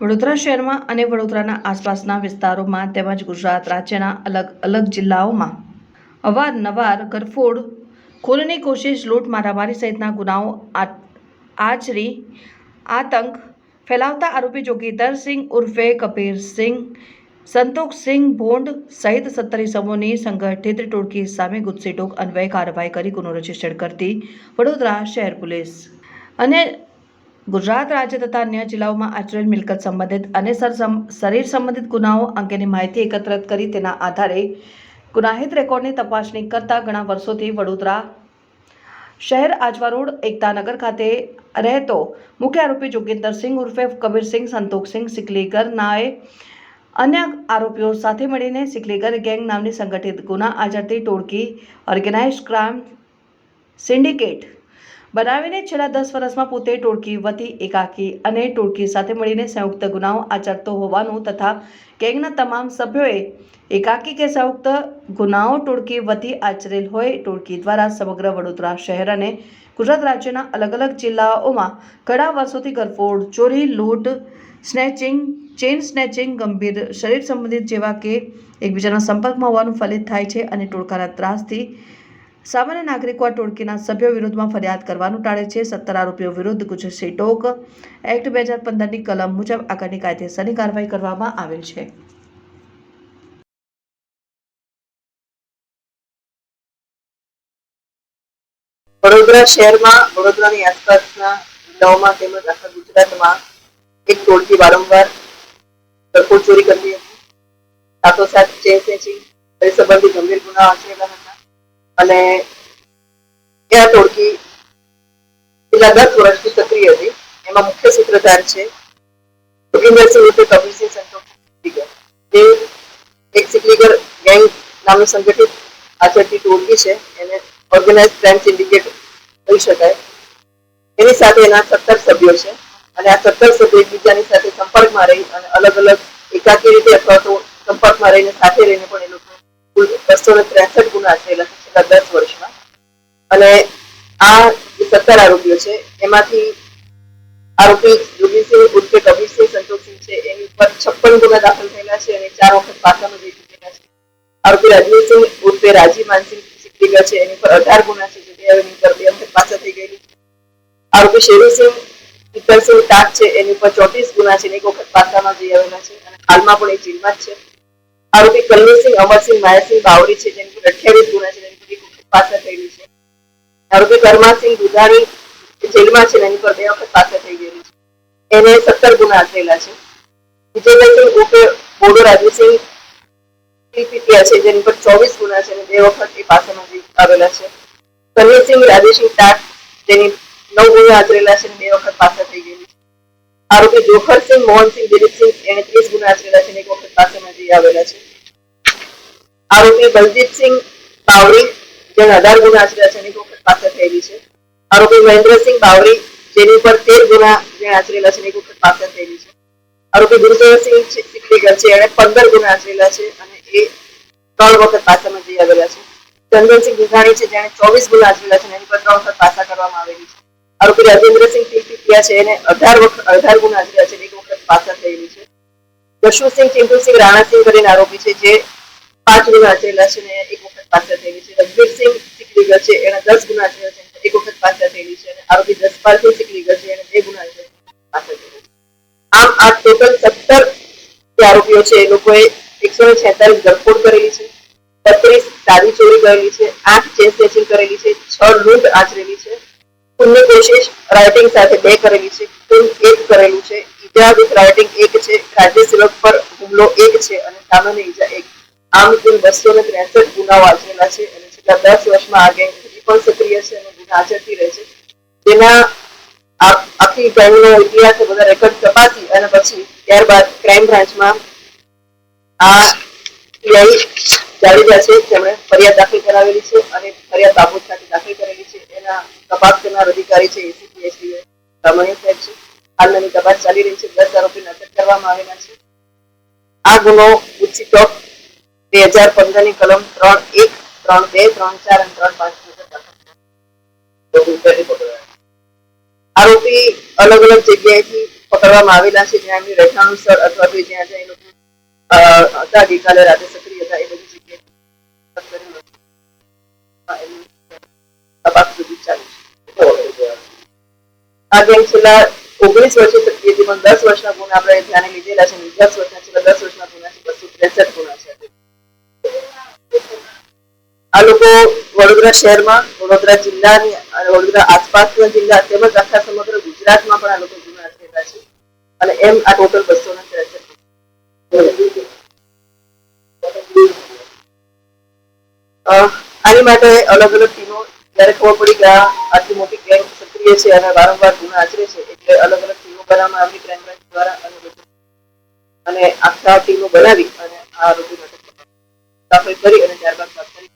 વડોદરા શહેરમાં અને વડોદરાના આસપાસના વિસ્તારોમાં તેમજ ગુજરાત રાજ્યના અલગ અલગ જિલ્લાઓમાં અવારનવાર ગરફોડ ખૂનની કોશિશ, લૂંટ, મારામારી સહિતના ગુનાઓ આચરી આતંક ફેલાવતા આરોપી જોગીધરસિંહ ઉર્ફે કબીરસિંહ, સંતોષસિંહ ભોંડ સહિત 17 ઇસમોની સંગઠિત ટોળકી સામે ગુજસીટોક અન્વયે કાર્યવાહી કરી ગુનો રજીસ્ટર કરતી વડોદરા શહેર પોલીસ અને ગુજરાત રાજ્ય તથા અન્ય જિલ્લાઓમાં આચરેલ મિલકત સંબંધિત અને શરીર સંબંધિત ગુનાઓ અંગેની માહિતી એકત્રિત કરી તેના આધારે ગુનાહિત રેકોર્ડની તપાસણી કરતા ઘણા વર્ષોથી વડોદરા શહેર આજવા રોડ એકતાનગર ખાતે રહેતો મુખ્ય આરોપી જોગીધરસિંહ ઉર્ફે કબીરસિંહ, સંતોષસિંહ સિકલીગર નાએ અન્ય આરોપીઓ સાથે મળીને સિકલીગર ગેંગ નામની સંગઠિત ગુના આચરતી ટોળકી ઓર્ગેનાઇઝ ક્રાઇમ સિન્ડિકેટ બનાવીને છેલ્લા 10 વર્ષમાં પોતે ટોળકી વતી એકાકી અને ટોળકી સાથે મળીને સંયુક્ત ગુનાઓ આચરતો હોવાનું તથા ગેંગના તમામ સભ્યોએ એકાકી કે સંયુક્ત ગુનાઓ ટોળકી વતી આચરેલ હોય ટોળકી દ્વારા સમગ્ર વડોદરા શહેર અને ગુજરાત રાજ્યના અલગ અલગ જિલ્લાઓમાં ઘણા વર્ષોથી ગરફોડ, ચોરી, લૂંટ, સ્નેચિંગ, ચેઇન સ્નેચિંગ, ગંભીર શરીર સંબંધિત જેવા કે એકબીજાના સંપર્કમાં હોવાનું ફલિત થાય છે અને ટોળકાના ત્રાસથી સામાન્ય નાગરિકો આ ટોળકીના સભ્યો વિરુદ્ધમાં ફરિયાદ કરવાનું ટાળે છે. 17 આરોપીઓ વિરુદ્ધ ગુજસીટોક એક્ટ 2015ની કલમ મુજબ આગળની કાયદેસરની કાર્યવાહી કરવામાં આવેલ છે. વડોદરા શહેરમાં વડોદરાની આસપાસના જિલ્લાઓમાં તેમજ આખા ગુજરાતમાં એક ટોળકી વારંવાર ગરફોડ ચોરી કરતી હતી. સાથોસાથ ચેઇન સ્નેચિંગ સંબંધી ગંભીર ગુનાઓ આચરેલા હતા અને આ ટોળકી છેલ્લા 10 વર્ષથી સક્રિય હતી. એમાં મુખ્ય સૂત્રધાર છે જોગીધરસિંહ ઉર્ફે કબીરસિંહ, સંતોષસિંહ, જે એક સિકલીગર ગેંગ નામનું સંગઠિત આચરતી ટોળકી છે. એને ઓર્ગેનાઇઝ ક્રાઇમ સિન્ડિકેટ કહી શકાય. એની સાથે એના 17 સભ્યો છે અને આ 17 સભ્યો એકબીજાની સાથે સંપર્કમાં રહી અને અલગ અલગ એકાકી રીતે અથવા તો સંપર્કમાં રહીને સાથે રહીને પણ એ લોકો કુલ 263 ગુના આચરેલા છે છેલ્લા 10 વર્ષમાં. અને આ જે 17 આરોપીઓ છે એમાંથી આરોપી જોગીસિંહ ઉર્ફે કબીરસિંહ, સંતોષસિંહ છે એની ઉપર 56 ગુના દાખલ થયેલા છે અને 4 વખત પાસામાં જઈ ચૂકેલા છે. આરોપી રાજવીરસિંહ ઉર્ફે રાજી માનસિંહ સિકલીગર છે એની પર 18 ગુના છે, એની પર 2 વખત પાસા થઈ ગયેલી છે. આરોપી શેરુસિંહ ઇતરસિંહ ટાક છે એની ઉપર 34 ગુના છે, એક વખત પાસામાં જઈ આવેલા છે અને હાલમાં પણ એ જેલમાં જ છે. આરોપી કલ્લીસિંહ અમરસિંહ માયાસિંહ બાવરી છે જેની પર 28 ગુના છે, એની પર 1 વખત પાસા થયેલી છે. આરોપી કરમાસિંહ દુધાણી જેલમાં છે એની પર 2 વખત પાસા થઈ ગયેલી છે. એને 17 ગુના આચરેલા છે. વિજયભાઈ ઉર્ફે બોડો રાજવીસિંહ પીપીટીઆર છે જેની પર 24 ગુના છે અને 2 વખત એ પાસામાં જઈ આવેલા છે. કલ્લીસિંહ રાજેસિંહ ટાક જેની 9 ગુના આચરેલા છે અને 2 વખત પાસા થઈ ગયેલી છે. આરોપી જોખરસિંહ મોહનસિંહ દિલીપસિંહ એને 30 ગુના આચરેલા છે અને 1 વખત પાસામાં જઈ આવેલા છે. આરોપી બલજીતસિંહ બાવરી જેને 18 ગુના આચરેલા છે અને 1 વખત પાસા થયેલી છે. આરોપી મહેન્દ્રસિંહ બાવરી જેની પર 13 ગુના આચરેલા છે અને 1 વખત પાસા થયેલી છે. આરોપી ગુરજરસિંહ સિકલીગર છે એને 15 ગુના આચરેલા છે અને એ 3 વખત પાસામાં જઈ આવેલા છે. ચંદનસિંહ દુધાણી છે જેને 24 ગુના આચરેલા છે અને એની પર 3 વખત પાસા કરવામાં આવેલી છે. આરોપી રાજેન્દ્રસિંહ પીપીટીઆર છે એને 18 ગુના આચરેલા છે અને 1 વખત પાસા થયેલી છે. જશુસિંહ ચિંટુસિંહ રાણાસિંહ કરીને આરોપી છે જે 5 ગુના આચરેલા છે અને 1 વખત પાસા થયેલી છે. રઘબીરસિંહ સિકલીગર છે એને 10 ગુના આચરેલા છે અને 1 વખત પાસા થયેલી છે અને આરોપી જસપાલસિંહ સિકલીગર છે એને 2 ગુના આચરેલા પાસા થયેલા છે. આમ આ ટોટલ 17 જે આરોપીઓ છે એ લોકોએ 146 ગરફોડ કરેલી છે, 32 સાદી ચોરી કરેલી છે, 8 ચેન સ્નેચિંગ કરેલી છે, 6 લૂંટ આચરેલી છે, ખૂનની કોશિશ રાઇટિંગ સાથે 2 કરેલી છે, ખૂન 1 કરેલું છે, ઈજા વિથ રાઇટિંગ 1 છે, રાજ્યસેવક પર હુમલો 1 છે અને સામાન્ય ઈજા 1. આમ કુલ 263 ગુનાઓ આચરેલા છે અને છેલ્લા 10 વર્ષમાં આ ગેંગ હજી પણ સક્રિય છે અને ગુના આચરતી રહે છે. જેના આખી ગેંગનો ઇતિહાસ બધા રેકોર્ડ તપાસી અને પછી ત્યારબાદ ક્રાઇમ બ્રાન્ચમાં આ પીઆઈ જાડેજા છે તેમણે ફરિયાદ દાખલ કરાવેલી છે અને ફરિયાદ બાબત સાથે દાખલ કરેલી છે. એના તપાસ કરનાર અધિકારી છે એસીપી એસડીએ રમણીય સાહેબ છે. હાલની તપાસ ચાલી રહી છે. 10 આરોપીને અટક કરવામાં આવેલા છે. આ ગુનો ગુજસીટોક 2015ની કલમ 3(1), 3(2), 3(4) અને 3(5) આરોપી અલગ અલગ જગ્યાએથી પકડવામાં આવેલા છે, જ્યાં એમની રહેઠાણું સ્થળ અથવા તો જ્યાં જ્યાં એ લોકો હતા ગઈકાલે રાતે સક્રિય હતા એ બધી જગ્યાએ એમની તપાસ સુધી ચાલુ છે. આ ગેંગ છેલ્લા 19 વર્ષથી સક્રિય હતી, પણ 10 વર્ષના ગુના આપણે ધ્યાને લીધેલા છે. 10 વર્ષના છેલ્લા 10 વર્ષના ગુના છે 263 ગુના છે. આ લોકો વડોદરા શહેરમાં, વડોદરા જિલ્લાની અને વડોદરા આસપાસના જિલ્લા તેમજ આખા સમગ્ર ગુજરાતમાં પણ આ લોકો ગુના આચરેલા છે અને એમ આ ટોટલ 263. આની માટે અલગ અલગ ટીમો, જ્યારે ખબર પડી કે આટલી મોટી ગેંગ સક્રિય છે અને વારંવાર ગુના આચરે છે, એટલે અલગ અલગ ટીમો બનાવવામાં આવી ક્રાઇમ બ્રાન્ચ દ્વારા અને આખા ટીમો બનાવી અને આ આરોપી માટે દાખલ કરી અને ત્યારબાદ તાત્કાલિક